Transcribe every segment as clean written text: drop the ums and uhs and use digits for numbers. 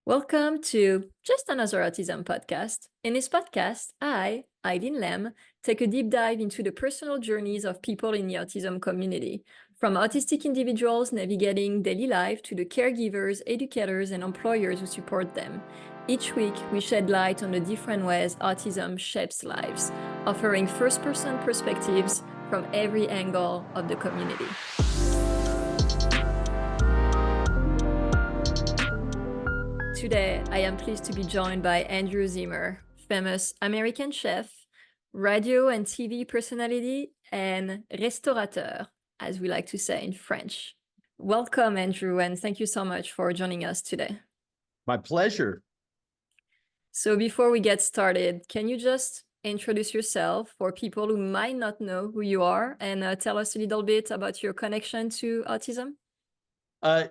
Welcome to Just Another Autism Podcast. In this podcast, I, Eileen Lamb, take a deep dive into the personal journeys of people in the autism community, from autistic individuals navigating daily life to the caregivers, educators, and employers who support them. Each week, we shed light on the different ways autism shapes lives, offering first-person perspectives from every angle of the community. Today, I am pleased to be joined by Andrew Zimmern, famous American chef, radio and TV personality, and restaurateur, as we like to say in French. Welcome, Andrew, and thank you so much for joining us today. My pleasure. So before we get started, can you just introduce yourself for people who might not know who you are and tell us a little bit about your connection to autism?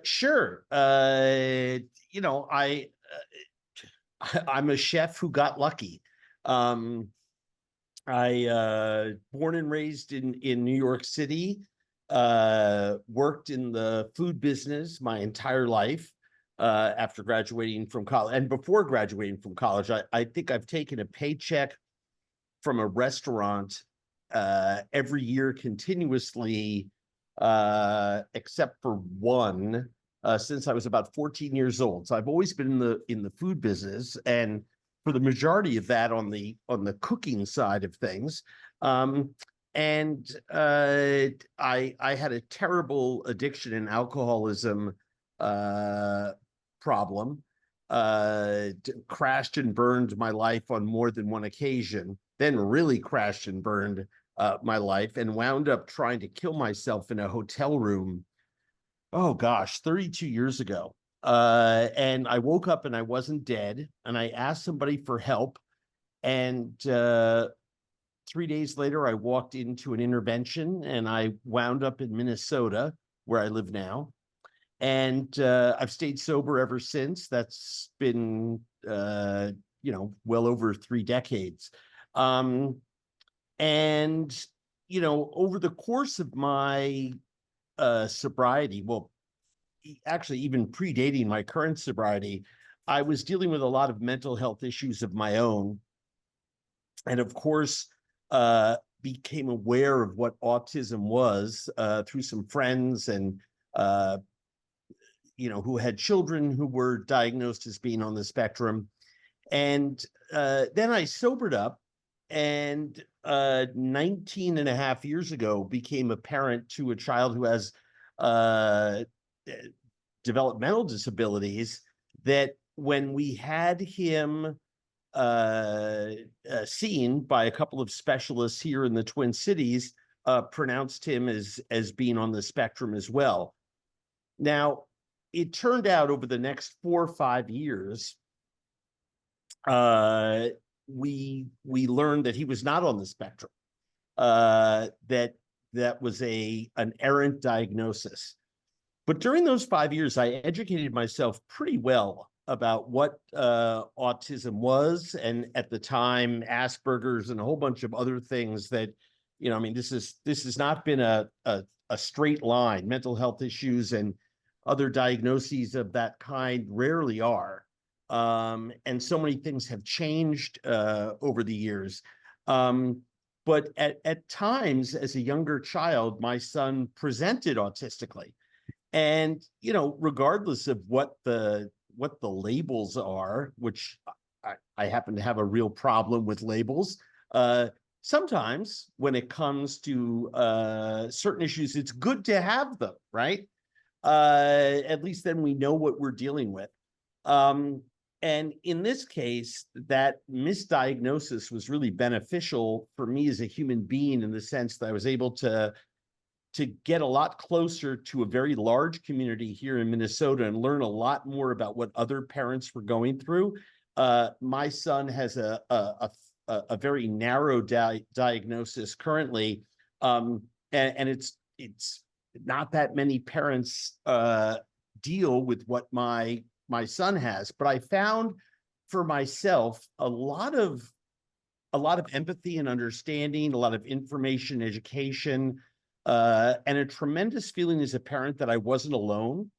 Sure. I'm a chef who got lucky. I born and raised in New York City, worked in the food business my entire life after graduating from college. And before graduating from college, I think I've taken a paycheck from a restaurant every year continuously, except for one, since I was about 14 years old. So I've always been in the food business, and for the majority of that on the cooking side of things. I had a terrible addiction and alcoholism problem. Crashed and burned my life on more than one occasion, then really crashed and burned my life, and wound up trying to kill myself in a hotel room, 32 years ago. And I woke up and I wasn't dead, and I asked somebody for help. And 3 days later, I walked into an intervention, and I wound up in Minnesota, where I live now. And I've stayed sober ever since. That's been, well over 3 decades. Over the course of my sobriety, well, actually even predating my current sobriety, I was dealing with a lot of mental health issues of my own. And of course, became aware of what autism was through some friends and, who had children who were diagnosed as being on the spectrum. And then I sobered up, and 19 and a half years ago became a parent to a child who has developmental disabilities, that when we had him seen by a couple of specialists here in the Twin Cities, pronounced him as being on the spectrum as well. Now, it turned out over the next 4 or 5 years, we learned that he was not on the spectrum, that was an errant diagnosis. But during those 5 years, I educated myself pretty well about what autism was, and at the time, Asperger's and a whole bunch of other things that, this has not been a straight line. Mental health issues and other diagnoses of that kind rarely are. And so many things have changed over the years. But at times, as a younger child, my son presented autistically. And, regardless of what the labels are, which I happen to have a real problem with labels, sometimes when it comes to certain issues, it's good to have them, right? At least then we know what we're dealing with. And in this case, that misdiagnosis was really beneficial for me as a human being, in the sense that I was able to get a lot closer to a very large community here in Minnesota and learn a lot more about what other parents were going through. My son has a very narrow diagnosis currently, and it's not that many parents deal with what my son has. But I found for myself a lot of empathy and understanding, a lot of information, education, and a tremendous feeling as a parent that I wasn't alone.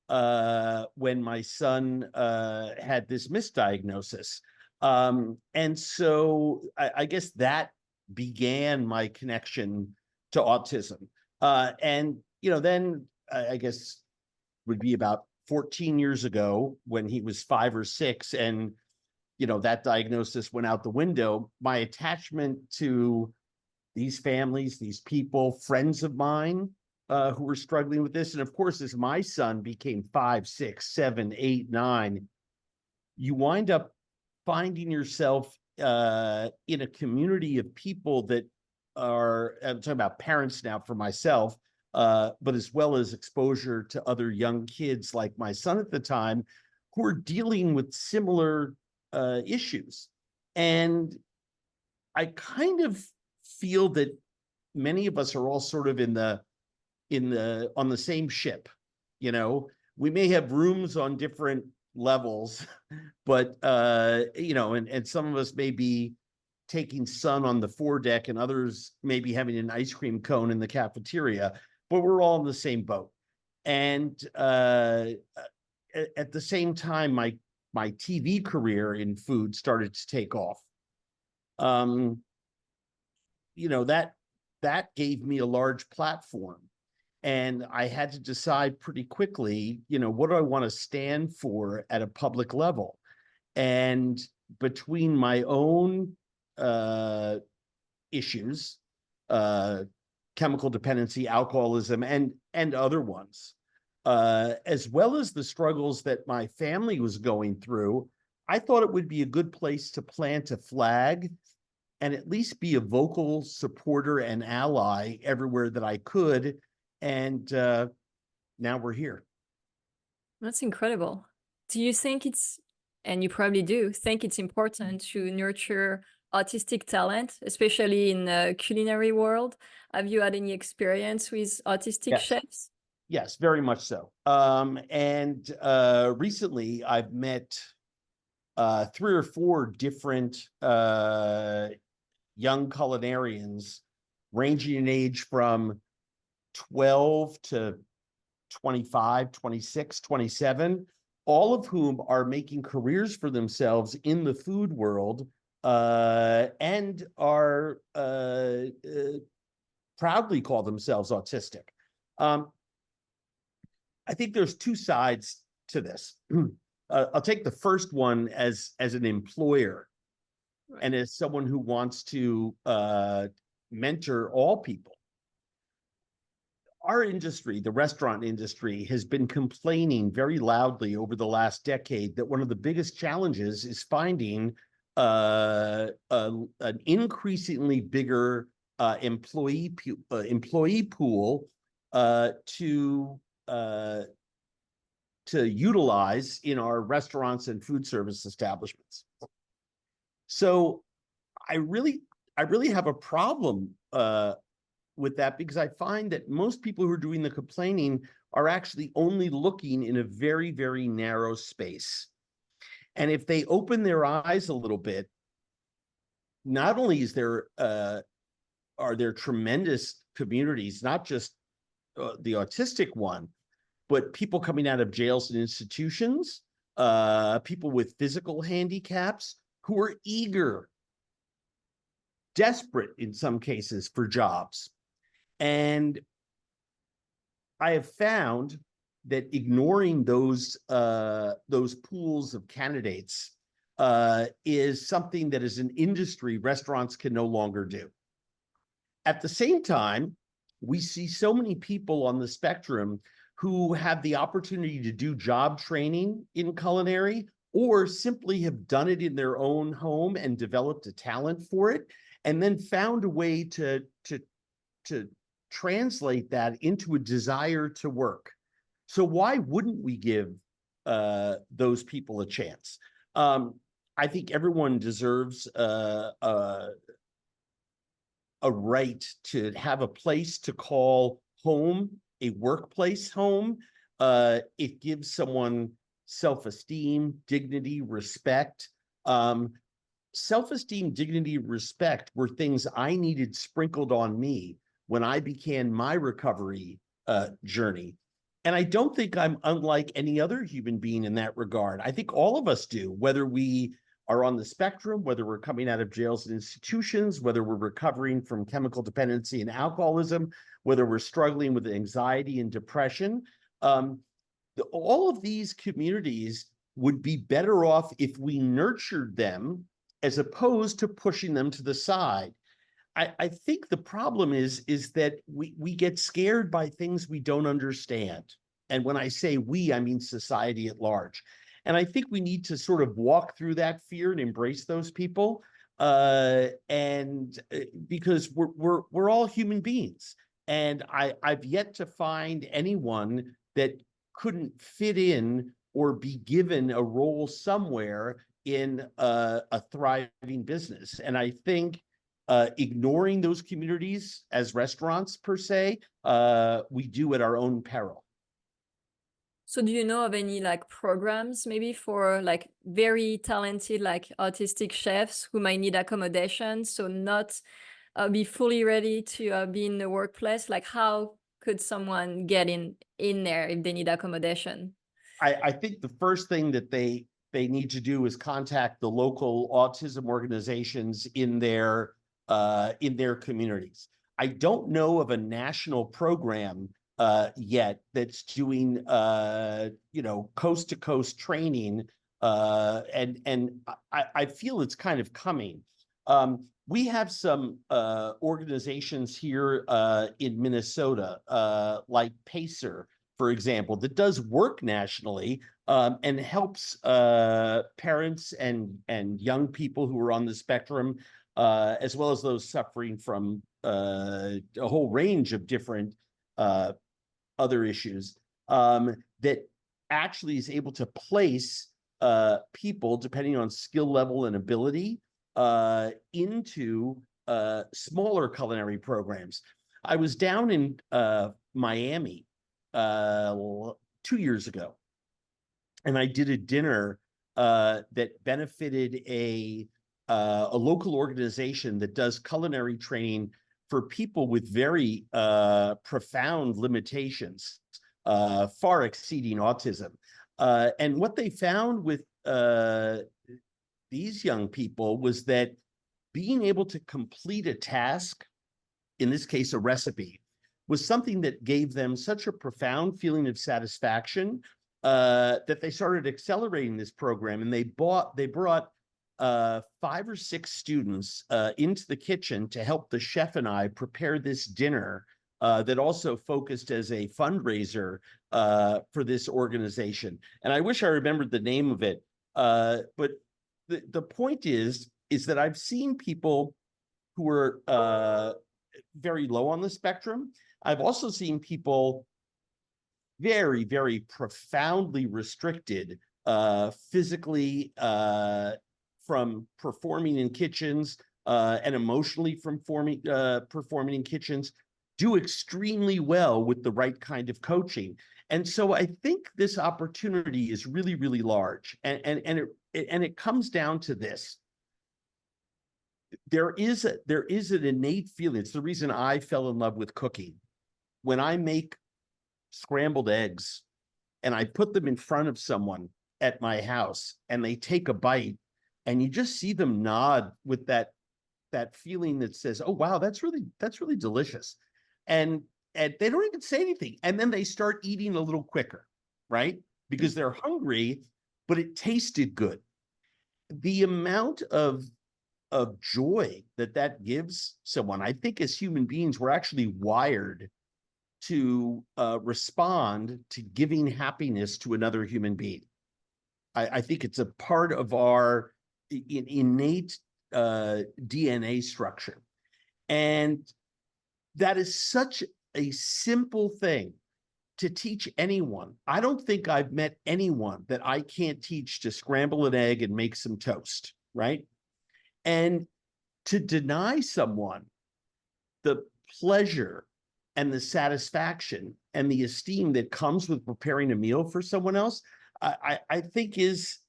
when my son had this misdiagnosis. And so I guess that began my connection to autism. And, then I guess would be about 14 years ago when he was 5 or 6, and, that diagnosis went out the window. My attachment to these families, these people, friends of mine who were struggling with this. And of course, as my son became 5, 6, 7, 8, 9, you wind up finding yourself in a community of people that are, I'm talking about parents now for myself, but as well as exposure to other young kids like my son at the time, who are dealing with similar issues. And I kind of feel that many of us are all sort of on the same ship. We may have rooms on different levels, but and some of us may be taking sun on the foredeck, and others may be having an ice cream cone in the cafeteria, but we're all in the same boat. And at the same time, my TV career in food started to take off. That gave me a large platform. And I had to decide pretty quickly, what do I want to stand for at a public level? And between my own issues, chemical dependency, alcoholism, and other ones, as well as the struggles that my family was going through, I thought it would be a good place to plant a flag and at least be a vocal supporter and ally everywhere that I could. And now we're here. That's incredible. Do you think and you probably do, think it's important to nurture autistic talent, especially in the culinary world? Have you had any experience with autistic chefs? Yes, very much so. And recently I've met 3 or 4 different young culinarians ranging in age from 12 to 25, 26, 27, all of whom are making careers for themselves in the food world and are proudly call themselves autistic. I think there's 2 sides to this. I'll take the first one as an employer, right, and as someone who wants to mentor all people. Our industry, the restaurant industry, has been complaining very loudly over the last decade that one of the biggest challenges is finding an increasingly bigger employee pool to utilize in our restaurants and food service establishments. So I really have a problem with that, because I find that most people who are doing the complaining are actually only looking in a very, very narrow space. And if they open their eyes a little bit, not only are there tremendous communities, not just the autistic one, but people coming out of jails and institutions, people with physical handicaps who are eager, desperate in some cases for jobs. And I have found that ignoring those pools of candidates is something that as an industry, restaurants can no longer do. At the same time, we see so many people on the spectrum who have the opportunity to do job training in culinary, or simply have done it in their own home and developed a talent for it, and then found a way to translate that into a desire to work. So why wouldn't we give those people a chance? I think everyone deserves a right to have a place to call home, a workplace home. It gives someone self-esteem, dignity, respect. Self-esteem, dignity, respect were things I needed sprinkled on me when I began my recovery journey. And I don't think I'm unlike any other human being in that regard. I think all of us do, whether we are on the spectrum, whether we're coming out of jails and institutions, whether we're recovering from chemical dependency and alcoholism, whether we're struggling with anxiety and depression. All of these communities would be better off if we nurtured them as opposed to pushing them to the side. I think the problem is that we get scared by things we don't understand. And when I say we, I mean society at large. And I think we need to sort of walk through that fear and embrace those people. Because we're all human beings. And I've yet to find anyone that couldn't fit in or be given a role somewhere in a thriving business. And I think ignoring those communities as restaurants per se, we do at our own peril. So do you know of any like programs maybe for like very talented like autistic chefs who might need accommodation, so not be fully ready to be in the workplace? Like how could someone get in there if they need accommodation? I think the first thing that they need to do is contact the local autism organizations in their communities. I don't know of a national program yet that's doing coast to coast training, and I feel it's kind of coming. We have some organizations here in Minnesota, like Pacer, for example, that does work nationally and helps parents and young people who are on the spectrum, as well as those suffering from a whole range of different other issues, that actually is able to place people, depending on skill level and ability, into smaller culinary programs. I was down in Miami 2 years ago, and I did a dinner that benefited a local organization that does culinary training for people with very profound limitations, far exceeding autism. And what they found with these young people was that being able to complete a task, in this case, a recipe, was something that gave them such a profound feeling of satisfaction that they started accelerating this program. And they brought 5 or 6 students into the kitchen to help the chef and I prepare this dinner that also focused as a fundraiser for this organization. And I wish I remembered the name of it. But the point is that I've seen people who are very low on the spectrum. I've also seen people very, very profoundly restricted physically from performing in kitchens and emotionally from performing in kitchens, do extremely well with the right kind of coaching. And so I think this opportunity is really, really large. And it comes down to this. There is an innate feeling. It's the reason I fell in love with cooking. When I make scrambled eggs and I put them in front of someone at my house and they take a bite, and you just see them nod with that feeling that says, "Oh wow, that's really delicious," and they don't even say anything, and then they start eating a little quicker, right? Because they're hungry, but it tasted good. The amount of joy that gives someone, I think, as human beings, we're actually wired to respond to giving happiness to another human being. I think it's a part of our innate DNA structure. And that is such a simple thing to teach anyone. I don't think I've met anyone that I can't teach to scramble an egg and make some toast, right? And to deny someone the pleasure and the satisfaction and the esteem that comes with preparing a meal for someone else, I think it's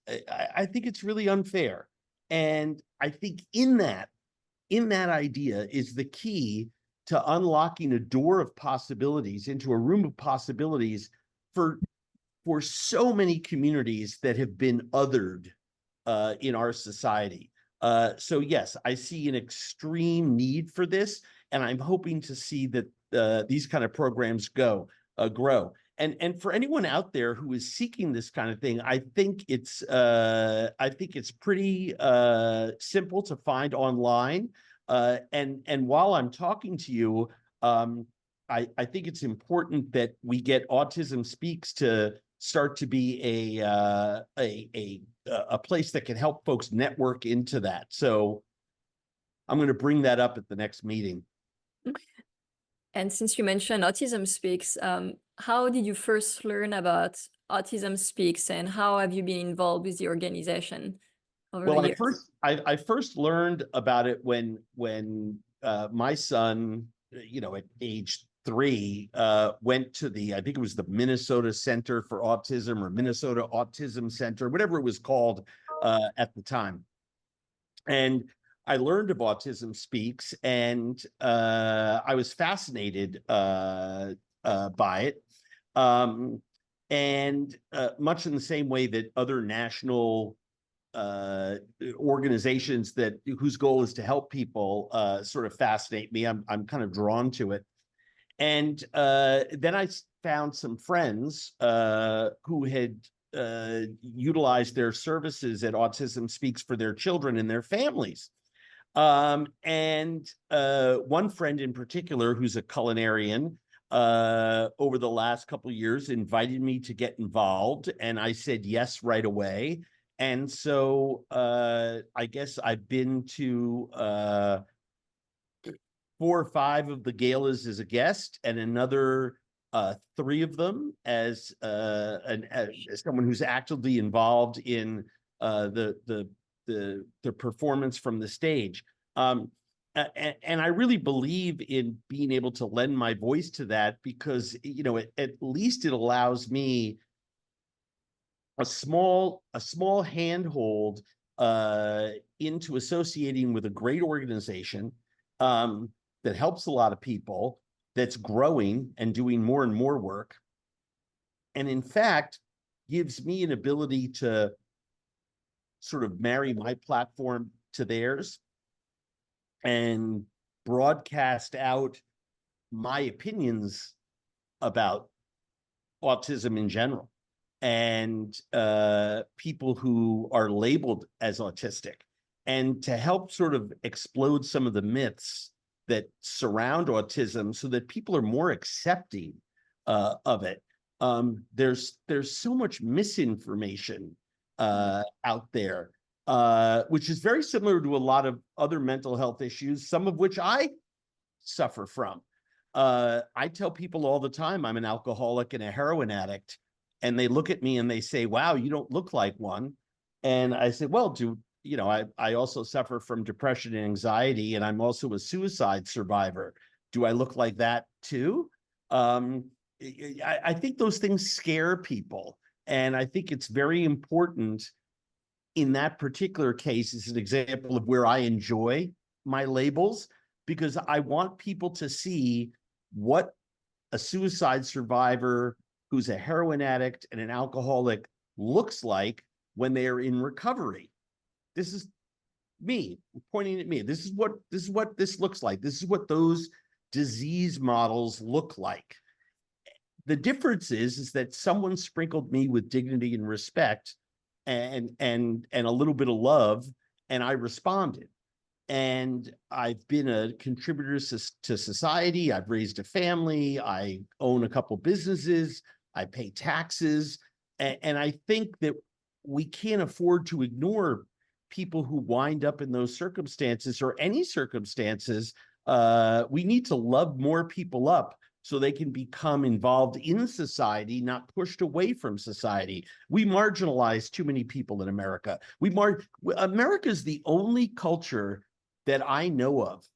really unfair. And I think in that idea is the key to unlocking a door of possibilities into a room of possibilities for so many communities that have been othered in our society. So yes, I see an extreme need for this, and I'm hoping to see that these kind of programs grow. And for anyone out there who is seeking this kind of thing, I think it's pretty simple to find online. And while I'm talking to you, I think it's important that we get Autism Speaks to start to be a place that can help folks network into that. So I'm going to bring that up at the next meeting. And since you mentioned Autism Speaks, how did you first learn about Autism Speaks, and how have you been involved with the organization over the years? I first learned about it when my son, at age 3, went to I think it was the Minnesota Center for Autism or Minnesota Autism Center, whatever it was called at the time. And I learned of Autism Speaks, and I was fascinated by it. And much in the same way that other national organizations whose goal is to help people sort of fascinate me, I'm kind of drawn to it. And then I found some friends who had utilized their services at Autism Speaks for their children and their families. And one friend in particular, who's a culinarian, over the last couple of years invited me to get involved, and I said yes right away. And so I guess I've been to 4 or 5 of the galas as a guest, and another 3 of them as someone who's actively involved in the performance from the stage. And I really believe in being able to lend my voice to that, because at least it allows me a small handhold into associating with a great organization that helps a lot of people, that's growing and doing more and more work, and in fact gives me an ability to sort of marry my platform to theirs and broadcast out my opinions about autism in general, and people who are labeled as autistic, and to help sort of explode some of the myths that surround autism so that people are more accepting of it. There's so much misinformation out there, which is very similar to a lot of other mental health issues, some of which I suffer from. I tell people all the time I'm an alcoholic and a heroin addict, and they look at me and they say, "Wow, you don't look like one." And I say, "Well, I also suffer from depression and anxiety, and I'm also a suicide survivor. Do I look like that too?" I think those things scare people, and I think it's very important in that particular case as an example of where I enjoy my labels, because I want people to see what a suicide survivor who's a heroin addict and an alcoholic looks like when they are in recovery. This is me pointing at me. This is what this looks like. This is what those disease models look like. The difference is that someone sprinkled me with dignity and respect and a little bit of love, and I responded. And I've been a contributor to society. I've raised a family. I own a couple businesses. I pay taxes. And I think that we can't afford to ignore people who wind up in those circumstances, or any circumstances. We need to love more people up so they can become involved in society, not pushed away from society. We marginalize too many people in America. America is the only culture that I know of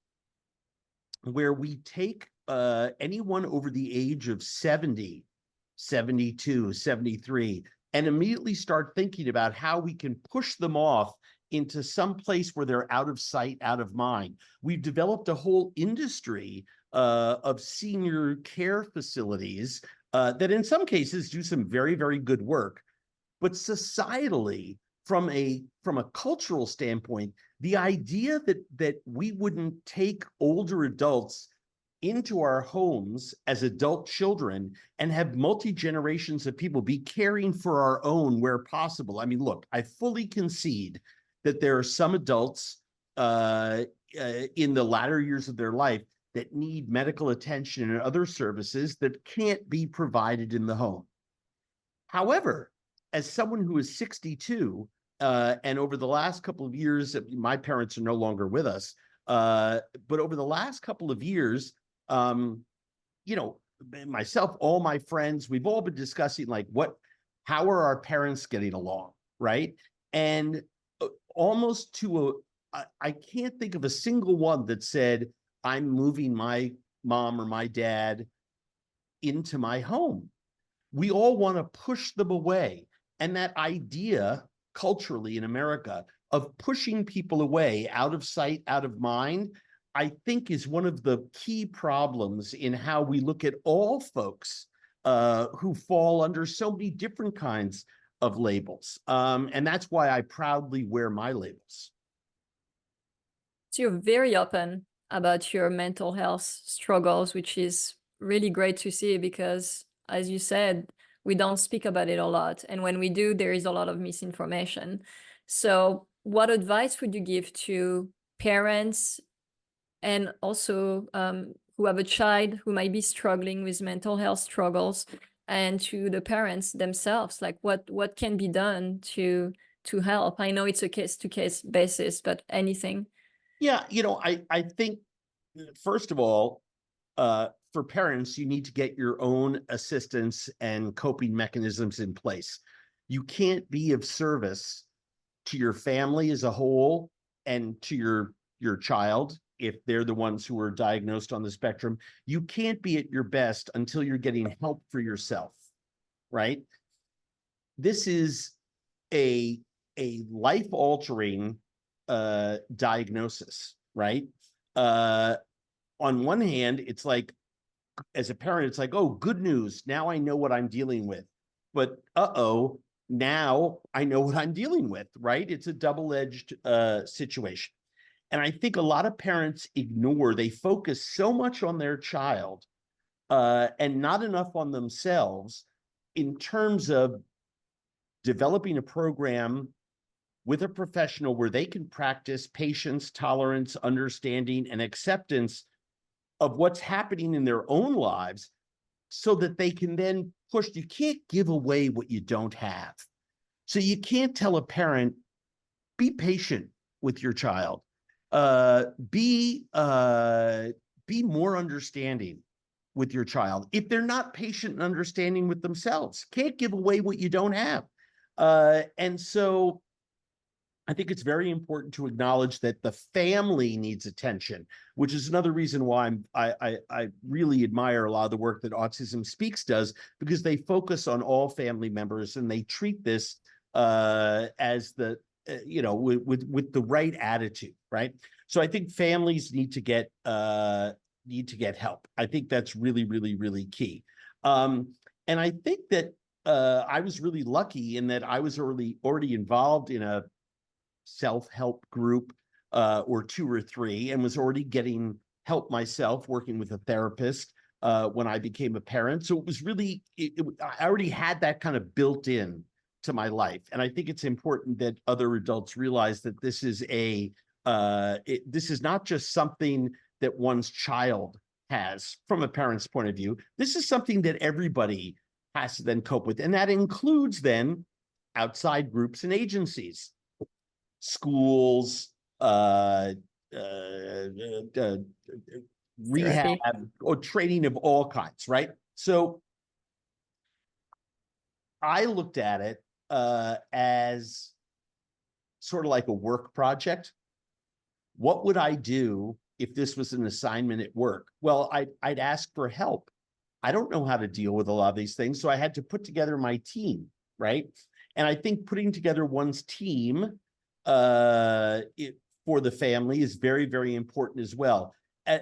where we take anyone over the age of 70, 72, 73, and immediately start thinking about how we can push them off into some place where they're out of sight, out of mind. We've developed a whole industry of senior care facilities that in some cases do some very, very good work. But societally, from a cultural standpoint, the idea that we wouldn't take older adults into our homes as adult children and have multi-generations of people be caring for our own where possible. I mean, look, I fully concede that there are some adults in the latter years of their life that need medical attention and other services that can't be provided in the home. However, as someone who is 62, and over the last couple of years, my parents are no longer with us, but over the last couple of years, you know, myself, all my friends, we've all been discussing like how are our parents getting along, right? And almost to I can't think of a single one that said, I'm moving my mom or my dad into my home. We all want to push them away. And that idea culturally in America of pushing people away out of sight, out of mind, I think is one of the key problems in how we look at all folks who fall under so many different kinds of labels. And that's why I proudly wear my labels. So you're very open about your mental health struggles, which is really great to see because, as you said, we don't speak about it a lot. And when we do, there is a lot of misinformation. So what advice would you give to parents and also who have a child who might be struggling with mental health struggles, and to the parents themselves? Like what can be done to help? I know it's a case-to-case basis, but anything. Yeah, I think, first of all, for parents, you need to get your own assistance and coping mechanisms in place. You can't be of service to your family as a whole and to your child if they're the ones who are diagnosed on the spectrum. You can't be at your best until you're getting help for yourself, right? This is a life-altering diagnosis, right? On one hand, it's like, as a parent, it's like, oh, good news. Now I know what I'm dealing with. But now I know what I'm dealing with, right? It's a double-edged situation. And I think a lot of parents they focus so much on their child and not enough on themselves in terms of developing a program with a professional where they can practice patience, tolerance, understanding, and acceptance of what's happening in their own lives so that they can then push. You can't give away what you don't have. So you can't tell a parent, be patient with your child, be more understanding with your child. If they're not patient and understanding with themselves, can't give away what you don't have. And so I think it's very important to acknowledge that the family needs attention, which is another reason why I really admire a lot of the work that Autism Speaks does, because they focus on all family members and they treat this as the with the right attitude, right? So I think families need to get help. I think that's really, really, really key. And I think that I was really lucky in that I was already involved in a self-help group or two or three, and was already getting help myself, working with a therapist when I became a parent. So it was really, I already had that kind of built in to my life. And I think it's important that other adults realize that this is this is not just something that one's child has from a parent's point of view. This is something that everybody has to then cope with. And that includes then outside groups and agencies, schools, rehab, or training of all kinds, right? So I looked at it as sort of like a work project. What would I do if this was an assignment at work? Well, I'd ask for help. I don't know how to deal with a lot of these things, so I had to put together my team, right? And I think putting together one's team for the family is very, very important as well.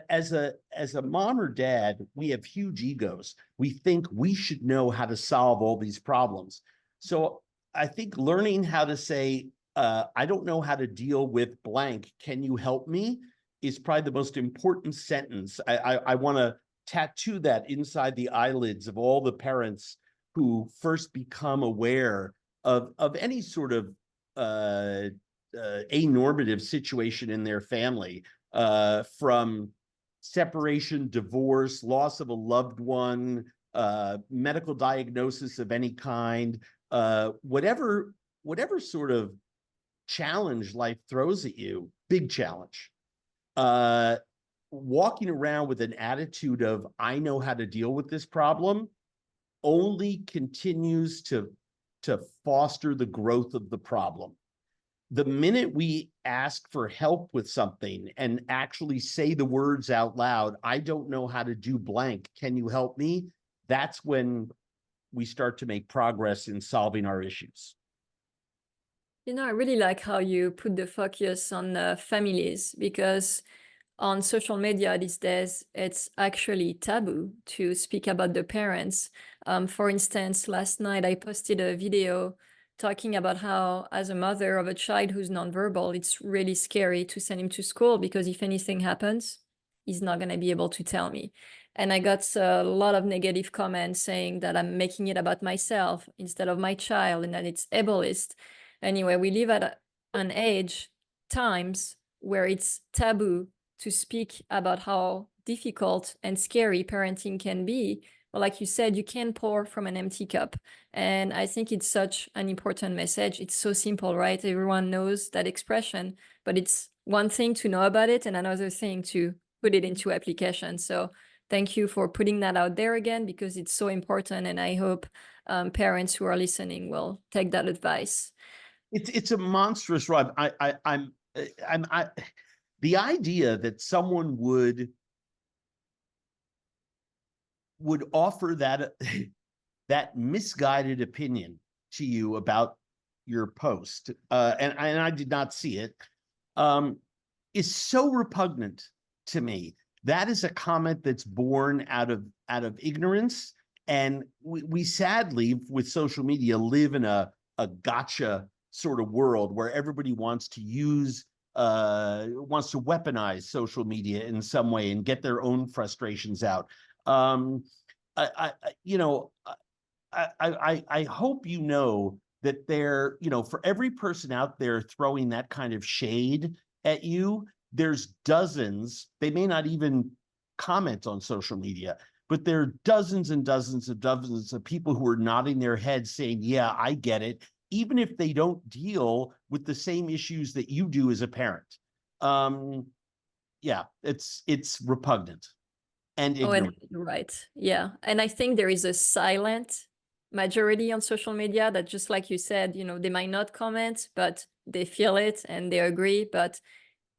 as a mom or dad, we have huge egos. We think we should know how to solve all these problems. So I think learning how to say, I don't know how to deal with blank, can you help me, is probably the most important sentence. I want to tattoo that inside the eyelids of all the parents who first become aware of any sort of anormative situation in their family, from separation, divorce, loss of a loved one, medical diagnosis of any kind, whatever sort of challenge life throws at you, big challenge. Walking around with an attitude of, I know how to deal with this problem, only continues to foster the growth of the problem. The minute we ask for help with something and actually say the words out loud, I don't know how to do blank, can you help me? That's when we start to make progress in solving our issues. You know, I really like how you put the focus on families, because on social media these days, it's actually taboo to speak about the parents. For instance, last night I posted a video talking about how, as a mother of a child who's nonverbal, it's really scary to send him to school, because if anything happens, he's not going to be able to tell me. And I got a lot of negative comments saying that I'm making it about myself instead of my child, and that it's ableist. Anyway, we live at an age, times, where it's taboo to speak about how difficult and scary parenting can be. Well, like you said, you can pour from an empty cup. And I think it's such an important message. It's so simple, right? Everyone knows that expression, but it's one thing to know about it and another thing to put it into application. So thank you for putting that out there again, because it's so important. And I hope parents who are listening will take that advice. It's a monstrous rhyme. The idea that someone would offer that misguided opinion to you about your post, and I did not see it, is so repugnant to me. That is a comment that's born out of ignorance, and we sadly, with social media, live in a gotcha sort of world where everybody wants to weaponize social media in some way and get their own frustrations out. I hope you know that there, for every person out there throwing that kind of shade at you, there's dozens. They may not even comment on social media, but there are dozens and dozens of people who are nodding their heads saying, yeah, I get it, even if they don't deal with the same issues that you do as a parent. Yeah, it's repugnant and ignorant. And you're right. Yeah. And I think there is a silent majority on social media that, just like you said, they might not comment, but they feel it and they agree. But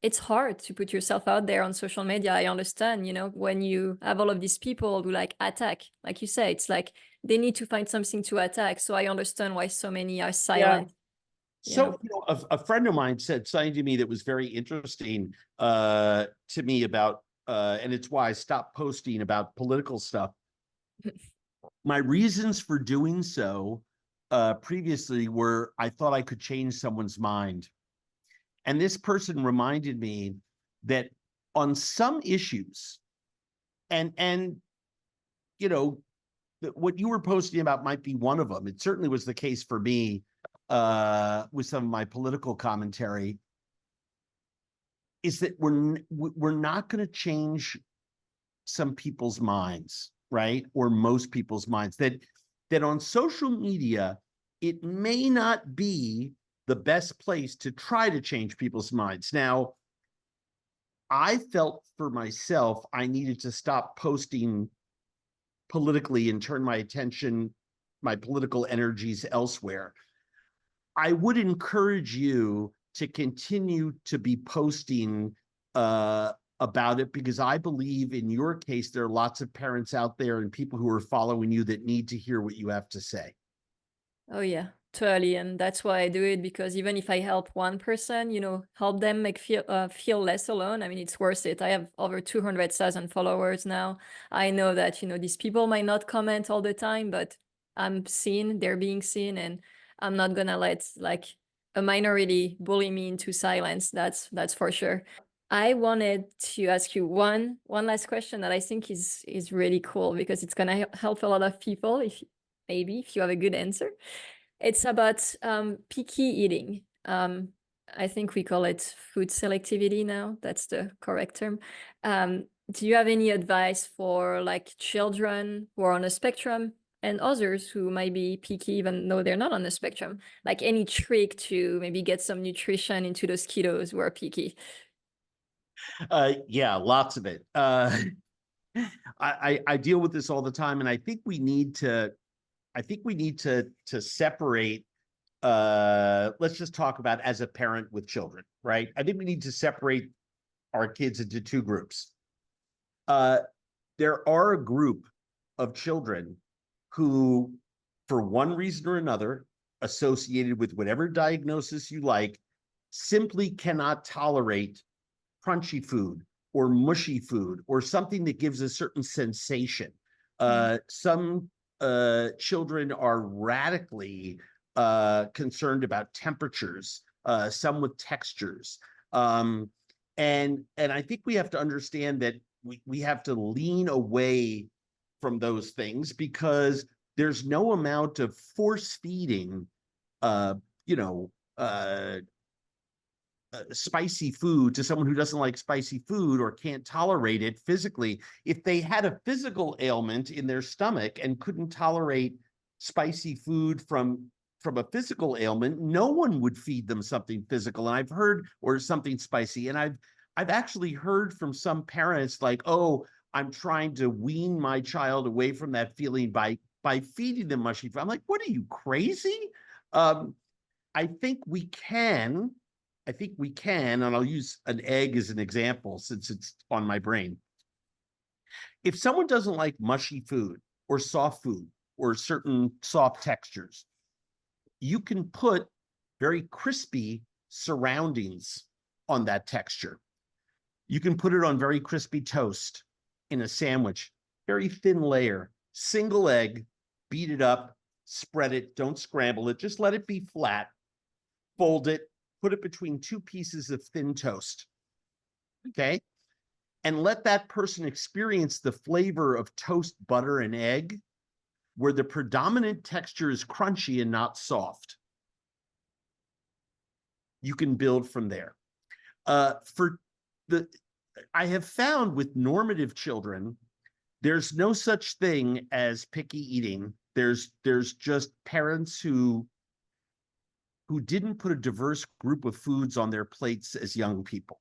it's hard to put yourself out there on social media. I understand, when you have all of these people who attack, like you say, it's like they need to find something to attack. So I understand why so many are silent. Yeah. So, a friend of mine said something to me that was very interesting to me about, and it's why I stopped posting about political stuff. My reasons for doing so previously were, I thought I could change someone's mind. And this person reminded me that on some issues, and what you were posting about might be one of them. It certainly was the case for me with some of my political commentary, is that we're not going to change some people's minds, right? Or most people's minds. That on social media, it may not be the best place to try to change people's minds. Now, I felt for myself, I needed to stop posting politically and turn my political energies elsewhere. I would encourage you to continue to be posting about it, because I believe in your case, there are lots of parents out there and people who are following you that need to hear what you have to say. Oh, yeah, Totally, and that's why I do it, because even if I help one person, help them feel less alone, I mean, it's worth it. I have over 200,000 followers now. I know that, these people might not comment all the time, but I'm seen, they're being seen, and I'm not gonna let like a minority bully me into silence. That's for sure. I wanted to ask you one last question that I think is really cool, because it's gonna help a lot of people if you have a good answer. It's about picky eating. I think we call it food selectivity now. That's the correct term. Do you have any advice for like children who are on a spectrum and others who might be picky even though they're not on the spectrum? Like any trick to maybe get some nutrition into those kiddos who are picky? Yeah, lots of it. I deal with this all the time, and I think we need to separate. Let's just talk about as a parent with children, right? I think we need to separate our kids into two groups. There are a group of children who, for one reason or another, associated with whatever diagnosis you like, simply cannot tolerate crunchy food or mushy food or something that gives a certain sensation. Some children are radically concerned about temperatures, some with textures. And I think we have to understand that we have to lean away from those things, because there's no amount of force feeding, spicy food to someone who doesn't like spicy food or can't tolerate it physically. If they had a physical ailment in their stomach and couldn't tolerate spicy food from a physical ailment, no one would feed them something physical. And I've heard, or something spicy. And I've actually heard from some parents like, oh, I'm trying to wean my child away from that feeling by feeding them mushy food. I'm like, what are you, crazy? I think we can, and I'll use an egg as an example since it's on my brain. If someone doesn't like mushy food or soft food or certain soft textures, you can put very crispy surroundings on that texture. You can put it on very crispy toast in a sandwich, very thin layer, single egg, beat it up, spread it, don't scramble it, just let it be flat, fold it, put it between two pieces of thin toast, okay? And let that person experience the flavor of toast, butter, and egg, where the predominant texture is crunchy and not soft. You can build from there. I have found with normative children, there's no such thing as picky eating. There's just parents who didn't put a diverse group of foods on their plates as young people.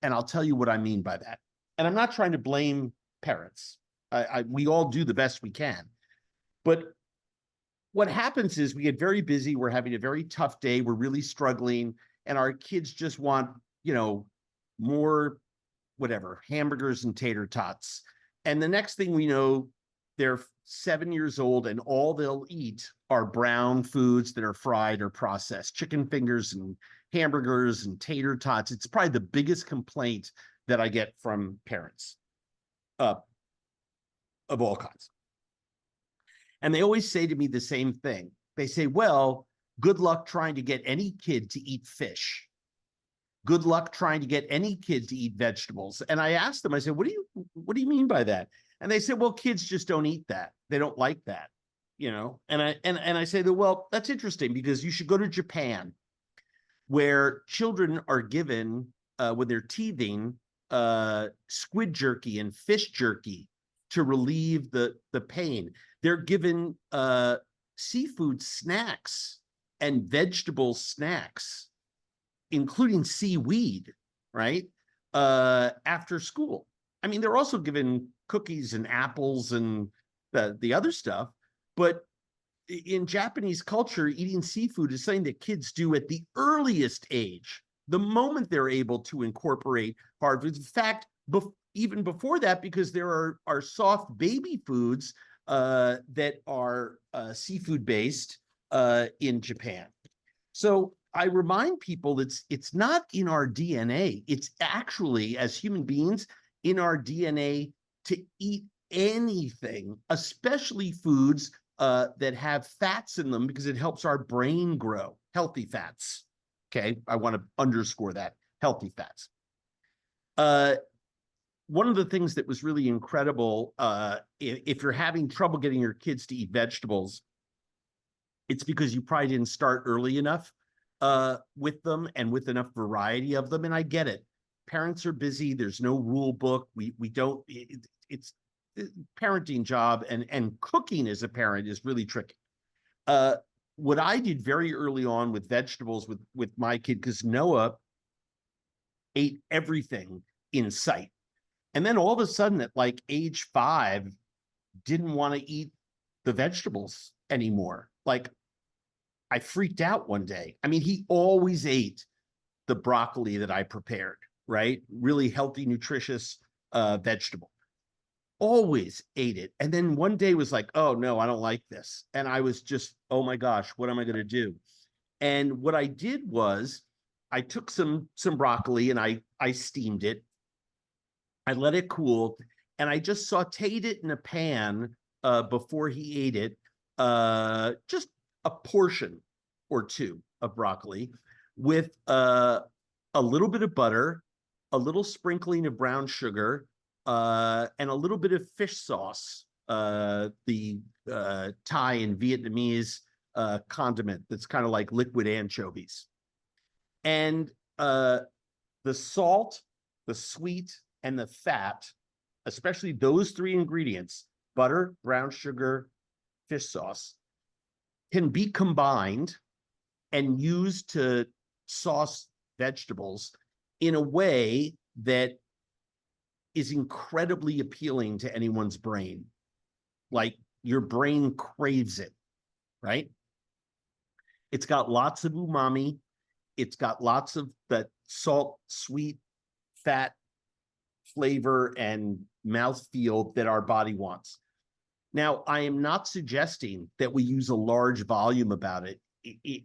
And I'll tell you what I mean by that. And I'm not trying to blame parents. We all do the best we can. But what happens is we get very busy. We're having a very tough day. We're really struggling. And our kids just want, more, whatever, hamburgers and tater tots. And the next thing we know, they're 7 years old and all they'll eat are brown foods that are fried or processed, chicken fingers and hamburgers and tater tots. It's probably the biggest complaint that I get from parents of all kinds. And they always say to me the same thing. They say, well, good luck trying to get any kid to eat fish. Good luck trying to get any kid to eat vegetables. And I asked them, I said, what do you mean by that? And they said, well, kids just don't eat that. They don't like that, And I say that, well, that's interesting, because you should go to Japan, where children are given, when they're teething, squid jerky and fish jerky to relieve the pain. They're given seafood snacks and vegetable snacks, including seaweed, right? After school. I mean, they're also given cookies and apples and the other stuff. But in Japanese culture, eating seafood is something that kids do at the earliest age, the moment they're able to incorporate hard foods. In fact, even before that, because there are soft baby foods that are seafood based, in Japan. So I remind people it's not in our DNA. It's actually, as human beings, in our DNA to eat anything, especially foods that have fats in them, because it helps our brain grow. Healthy fats. Okay, I want to underscore that. Healthy fats. One of the things that was really incredible, if you're having trouble getting your kids to eat vegetables, it's because you probably didn't start early enough with them and with enough variety of them. And I get it. Parents are busy. There's no rule book. We don't, it's parenting job, and cooking as a parent is really tricky. What I did very early on with vegetables with my kid, because Noah ate everything in sight. And then all of a sudden at like age 5, didn't want to eat the vegetables anymore. Like, I freaked out one day. I mean, he always ate the broccoli that I prepared, right? Really healthy, nutritious vegetable. Always ate it. And then one day was like, oh no, I don't like this. And I was just, oh my gosh, what am I going to do? And what I did was I took some broccoli and I steamed it. I let it cool, and I just sauteed it in a pan before he ate it, just a portion or two of broccoli with a little bit of butter, a little sprinkling of brown sugar, and a little bit of fish sauce, the Thai and Vietnamese condiment that's kind of like liquid anchovies. And the salt, the sweet, and the fat, especially those 3 ingredients, butter, brown sugar, fish sauce, can be combined and used to sauce vegetables in a way that is incredibly appealing to anyone's brain. Like, your brain craves it, right? It's got lots of umami. It's got lots of that salt, sweet, fat flavor and mouthfeel that our body wants. Now, I am not suggesting that we use a large volume about it.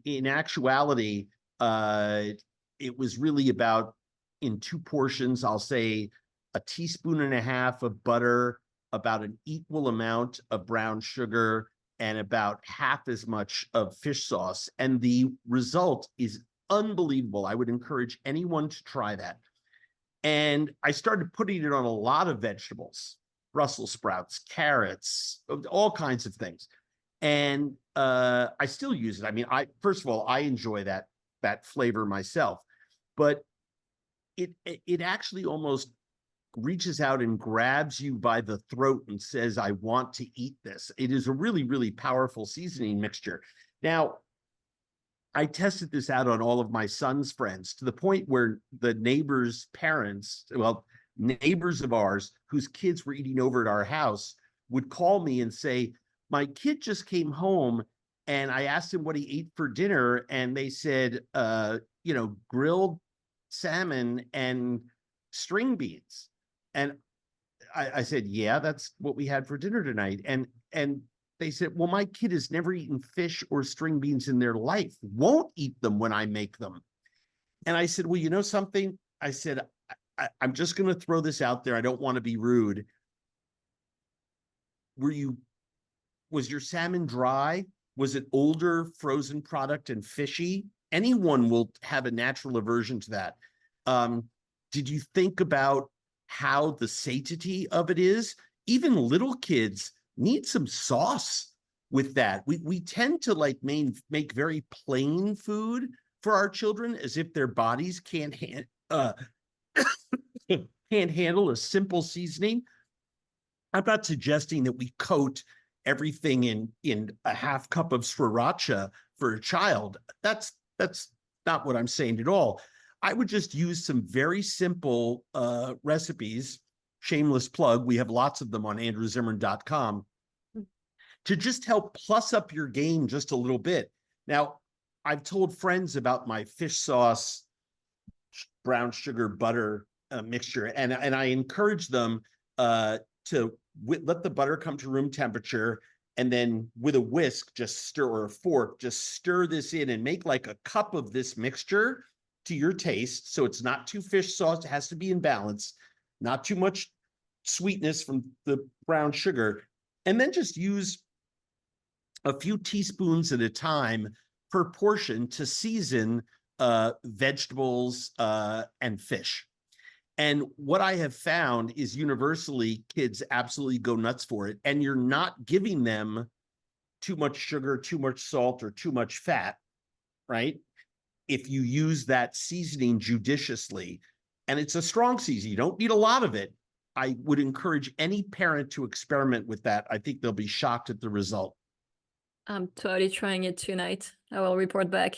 In actuality, it was really about, in 2 portions, I'll say 1.5 teaspoons of butter, about an equal amount of brown sugar, and about half as much of fish sauce. And the result is unbelievable. I would encourage anyone to try that. And I started putting it on a lot of vegetables, Brussels sprouts, carrots, all kinds of things. And I still use it. I mean, first of all, I enjoy that flavor myself, but it actually almost reaches out and grabs you by the throat and says, I want to eat this. It is a really, really powerful seasoning mixture. Now, I tested this out on all of my son's friends, to the point where the neighbors' parents, well, neighbors of ours whose kids were eating over at our house, would call me and say, my kid just came home and I asked him what he ate for dinner. And they said, grilled salmon and string beans. And I said, yeah, that's what we had for dinner tonight. And they said, well, my kid has never eaten fish or string beans in their life, won't eat them when I make them. And I said, well, you know something? I said, I'm just going to throw this out there. I don't want to be rude. Was your salmon dry? Was it older, frozen product and fishy? Anyone will have a natural aversion to that. Did you think about how the satiety of it is? Even little kids need some sauce with that. We tend to make very plain food for our children, as if their bodies can't handle a simple seasoning. I'm not suggesting that we coat everything in a 1/2 cup of sriracha for a child. That's not what I'm saying at all. I would just use some very simple recipes. Shameless plug. We have lots of them on andrewzimmern.com to just help plus up your game just a little bit. Now, I've told friends about my fish sauce, brown sugar, butter mixture, and I encourage them to let the butter come to room temperature and then with a whisk, just stir, or a fork, just stir this in and make like a cup of this mixture to your taste. So it's not too fish sauce. It has to be in balance, not too much sweetness from the brown sugar. And then just use a few teaspoons at a time per portion to season vegetables and fish. And what I have found is universally kids absolutely go nuts for it. And you're not giving them too much sugar, too much salt, or too much fat, right? If you use that seasoning judiciously. And it's a strong season. You don't need a lot of it. I would encourage any parent to experiment with that. I think they'll be shocked at the result. I'm totally trying it tonight. I will report back.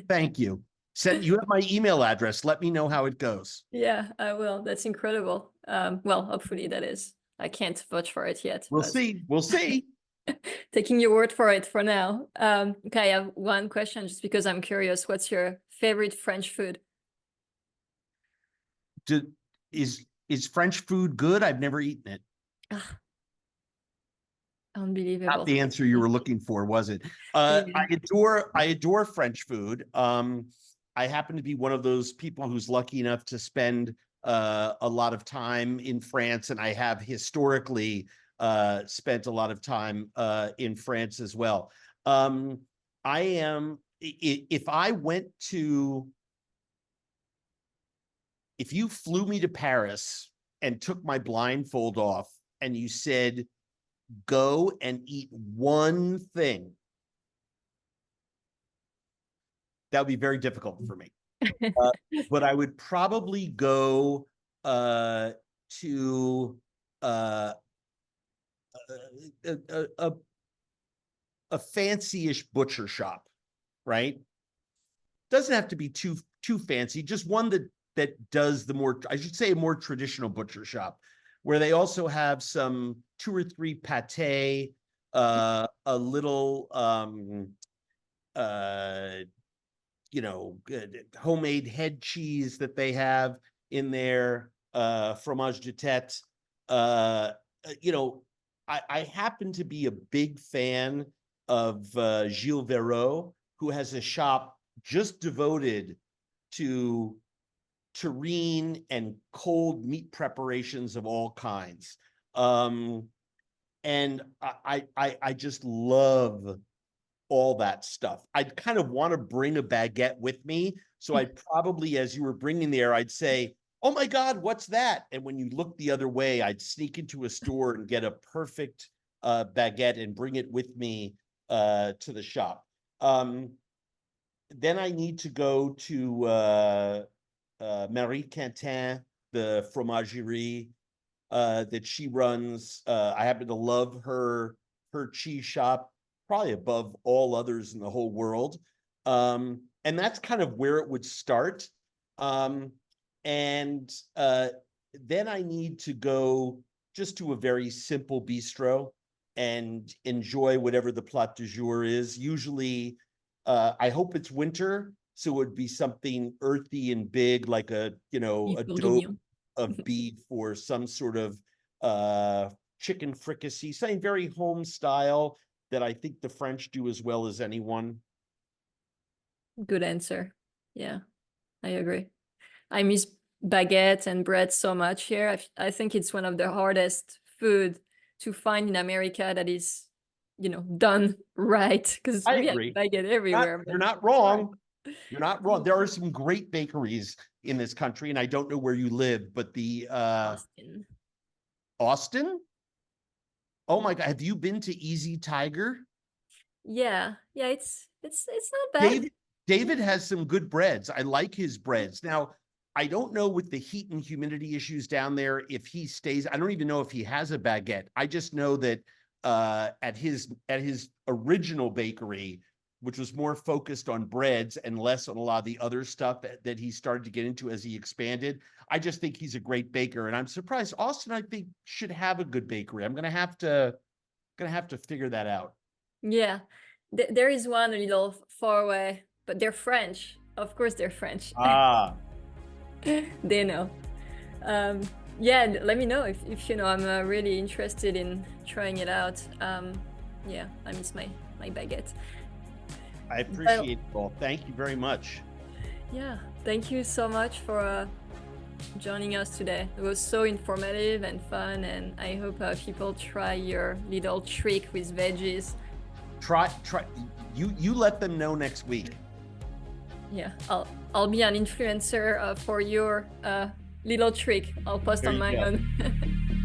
Thank you. You have my email address. Let me know how it goes. Yeah, I will. That's incredible. Well, hopefully that is. I can't vouch for it yet. We'll see. We'll see. Taking your word for it for now. Okay, I have one question just because I'm curious. What's your favorite French food? Is French food good? I've never eaten it. Unbelievable. Not the answer you were looking for, was it? Yeah. I adore French food. I happen to be one of those people who's lucky enough to spend a lot of time in France, and I have historically spent a lot of time in France as well. If you flew me to Paris and took my blindfold off and you said, go and eat one thing, that would be very difficult for me. But I would probably go to a fancy-ish butcher shop, right? Doesn't have to be too fancy, just one that does the more, I should say, a more traditional butcher shop, where they also have some 2 or 3 pate, a little homemade head cheese that they have in there, fromage de tête. I happen to be a big fan of Gilles Verreau, who has a shop just devoted to terrine and cold meat preparations of all kinds. And I just love all that stuff. I'd kind of want to bring a baguette with me. So I'd probably, as you were bringing there, I'd say, oh my God, what's that? And when you look the other way, I'd sneak into a store and get a perfect baguette and bring it with me to the shop. Then I need to go to Marie Quentin, the fromagerie that she runs. I happen to love her cheese shop, probably above all others in the whole world. And that's kind of where it would start. And then I need to go just to a very simple bistro and enjoy whatever the plat du jour is. Usually, I hope it's winter, so it would be something earthy and big, like a dough of beef or some sort of chicken fricassee, something very home style that I think the French do as well as anyone. Good answer. Yeah, I agree. I miss baguette and bread so much here. I think it's one of the hardest food to find in America that is, done right. Because I we have agree. baguette everywhere. You're not wrong. You're not wrong. There are some great bakeries in this country, and I don't know where you live, but the Austin? Oh my God, have you been to Easy Tiger? Yeah, it's not bad. David has some good breads. I like his breads. Now, I don't know with the heat and humidity issues down there if he stays. I don't even know if he has a baguette. I just know that at his original bakery, which was more focused on breads and less on a lot of the other stuff that he started to get into as he expanded. I just think he's a great baker, and I'm surprised Austin, I think, should have a good bakery. I'm gonna have to figure that out. Yeah, there is one a little far away, but they're French. Of course, they're French. Ah, they know. Yeah, let me know if I'm really interested in trying it out. Yeah, I miss my baguette. I appreciate it all. Thank you very much. Yeah, thank you so much for joining us today. It was so informative and fun, and I hope people try your little trick with veggies. Try. You let them know next week. Yeah, I'll be an influencer for your little trick. I'll post There on you my go. own.